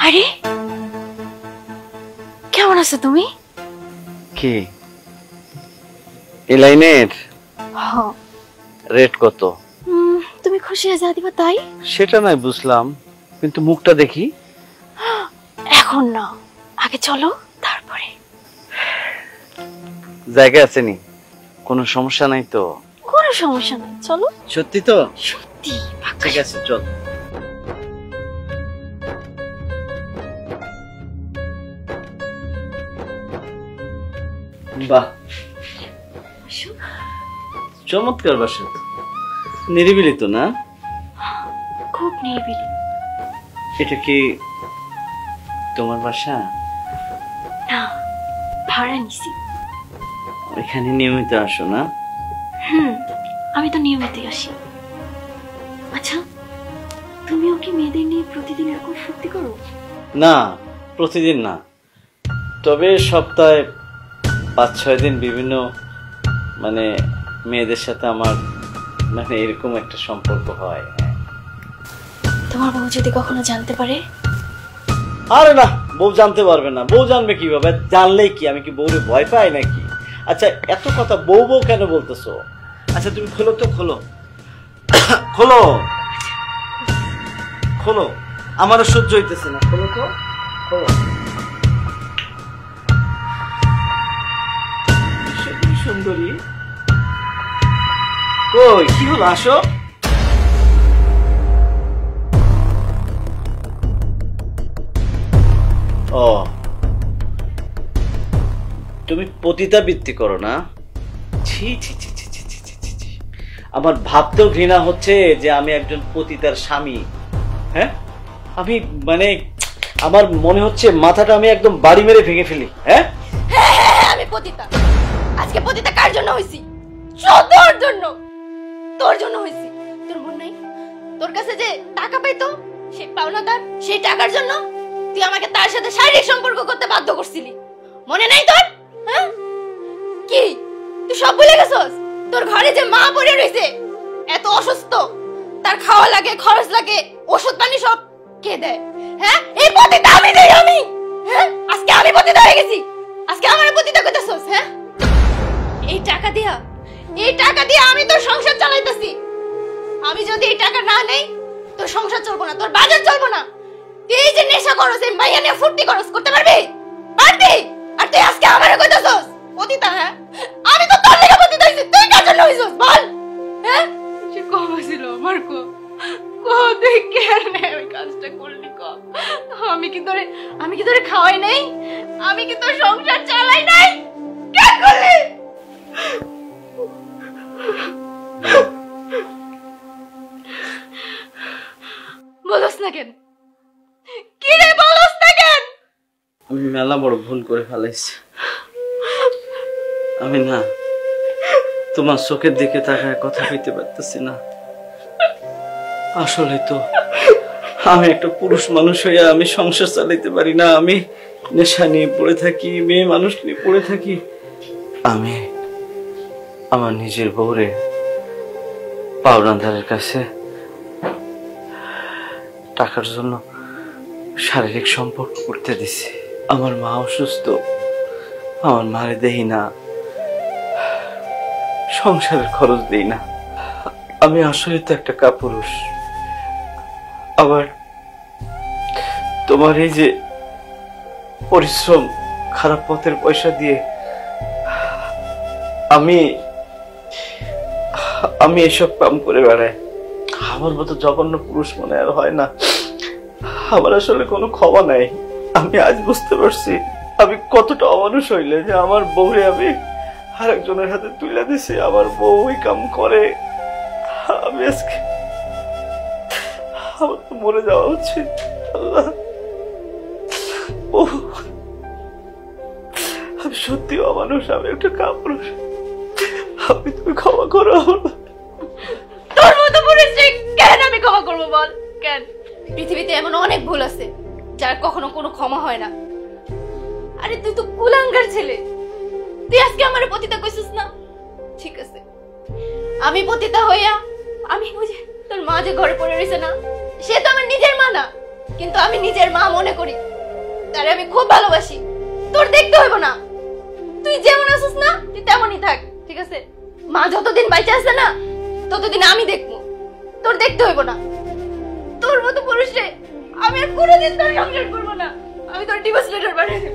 আরে কেমন আছো তুমি? কি এই লাইনের রেট কত? তুমি খুশি হয়ে যা দিবা তাই? সেটা নাই বুঝলাম, কিন্তু মুখটা দেখি। এখন না, আগে চলো তারপরে। জায়গা আছে নি? কোনো সমস্যা নাই তো? কোনো সমস্যা নাই, চলো। সত্যি তো? সত্যি। ঠিক আছে চল। বাহ, চমৎকার বাসা। নিরিবিলি তো না? খুব নিরিবিলি। এটা কি তোমার বাসা? না, ভাড়া নিছি। এখানে নিয়মিত আসো না? আমি তো নিয়মিতই আসি। আচ্ছা, তুমিও কি মেয়েদের নিয়ে প্রতিদিন এরকম ফুর্তি করো? না, প্রতিদিন না, তবে সপ্তাহে 5-6 দিন বিভিন্ন মানে মেয়েদের সাথে আমার মানে এরকম একটা সম্পর্ক হয়। তোমার বউ যদি কখনো জানতে পারে? আরে না, বউ জানতে পারবে না। বউ জানবে কিভাবে? জানলেই কি আমি কি বউরে ভয় পাই নাকি? আচ্ছা, এত কথা বউ বউ কেন বলতেছো? আচ্ছা তুমি খোলো তো, খোলো খোলো খোলো, আমারও সহ্য হইতেছে না। খোলো তো, খোলো। সুন্দরী কই, কি হলো? আসো। ও, তুমি পতিতাবৃত্তি করো না? ছি ছি ছি ছি ছি ছি ছি ছি। আমার ভাবতেও ঘৃণা হচ্ছে যে আমি একজন পতিতার স্বামী। হ্যাঁ, আমি মানে আমার মনে হচ্ছে মাথাটা আমি একদম বাড়ি মেরে ভেঙে ফেলি। হ্যাঁ, আমি পতিতা। আজকে পতিতা কার জন্য হইছি? তোর জন্য। তোর জন্য হইছি। তোর মন নাই? তোর কাছে যে টাকা পাইতো, সেই পাওনাদার, সেই টাকার জন্য তুই আমাকে তার সাথে শারীরিক সম্পর্ক করতে বাধ্য করছিলি। মনে নাই তোর? হ্যাঁ, কি তুই সব ভুলে গেছস? তোর ঘরে যে মা পড়ে রইছে, এত অসুস্থ, তার খাওয়া লাগে, খরচ লাগে, ওষুধ পানি সব কে দেয়? হ্যাঁ, এই পতিতা আমি দেই। আমি হ্যাঁ, আজকে আমি পতিতা হয়ে গেছি। আজকে আমার পতিতা কইতাছস? হ্যাঁ, এই টাকা দিয়া আমি তোর সংসার চালাইতেছি। আমি যদি এই টাকা না নেই, তোর সংসার চলবো না, তোর বাজার চলবো না। তুই এই যে নেশা করস, এই মাইয়া নিয়ে ফুর্তি করস, করতে পারবি? পারবি? আর তুই আজকে আমারে কইতাছস পতিতা? হ্যাঁ, আমি তো তোর লাগা পতিতা হইছি, তুই কার জন্য হইছস বল? হ্যাঁ, সে কম ছিল আমার কো তুই কেন এই কাজটা করলি? আমি কি তোরে খাওয়াই নাই? আমি কি তোর সংসার চালাই নাই? কেন করলি? বলস না কেন? কি রে, বলস না কেন? আমি মেলা বড় ভুল করে ফেলাইছি। আমি না তোমার চোখের দিকে তাকায় কথা কইতে পারতেছি না। আসলে তো আমি একটা পুরুষ মানুষ হয়ে আমি সংসার চালাইতে পারি না। আমি নেশা নিয়ে পড়ে থাকি, মেয়ে মানুষ নিয়ে পড়ে থাকি। আমি আমার নিজের বউরে পাওনাদারের কাছে টাকার জন্য শারীরিক সম্পর্ক করতে দিছি। আমার মা অসুস্থ, আমার মারে দেই না, সংসারের খরচ দেই না। আমি আসলে তো একটা কাপুরুষ। আবার তোমার এই যে পরিশ্রম, খারাপ পথের পয়সা দিয়ে আমি এসব কাম করে বেড়াই। আমার মতো জঘন্য পুরুষ মনে আর হয় না। আমার আসলে কোনো ক্ষমা নাই। আমি আজ বুঝতে পারছি আমি কতটা অমানুষ হইলে যে আমার বউরে আমি আরেকজনের হাতে তুলে দিছি। আমার বউ ওই কাম করে। আমি আজকে আমার তো মরে যাওয়া উচিত। আল্লাহ, আমি সত্যি অমানুষ, আমি একটা কাপুরুষ। আমি তুমি ক্ষমা করো। তোর মতো পুরুষ কেন আমি ক্ষমা করবো বল? কেন? পৃথিবীতে এমন অনেক ভুল আছে যার কখনো কোনো ক্ষমা হয় না। আরে তুই তো কুলাঙ্গার ছেলে। তুই আজকে আমার পতিতা কইছিস না? ঠিক আছে, আমি পতিতা হইয়া আমি বুঝে তোর মা যে ঘরে পড়ে রইছে না, সে তো আমার নিজের মা না। কিন্তু আমি নিজের মা মনে করি, তারে আমি খুব ভালোবাসি। তোর দেখতে হইব না, তুই যেমন আছিস না তুই তেমনই থাক, ঠিক আছে? মা যতদিন বাইচে আছে না ততদিন আমি দেখবো, তোর দেখতে হইব না। তোর মতো পুরুষে আমি আর কোনোদিন তোর সংসার করবো না। আমি তোর ডিভোর্স লেটার পাঠিয়ে দেব।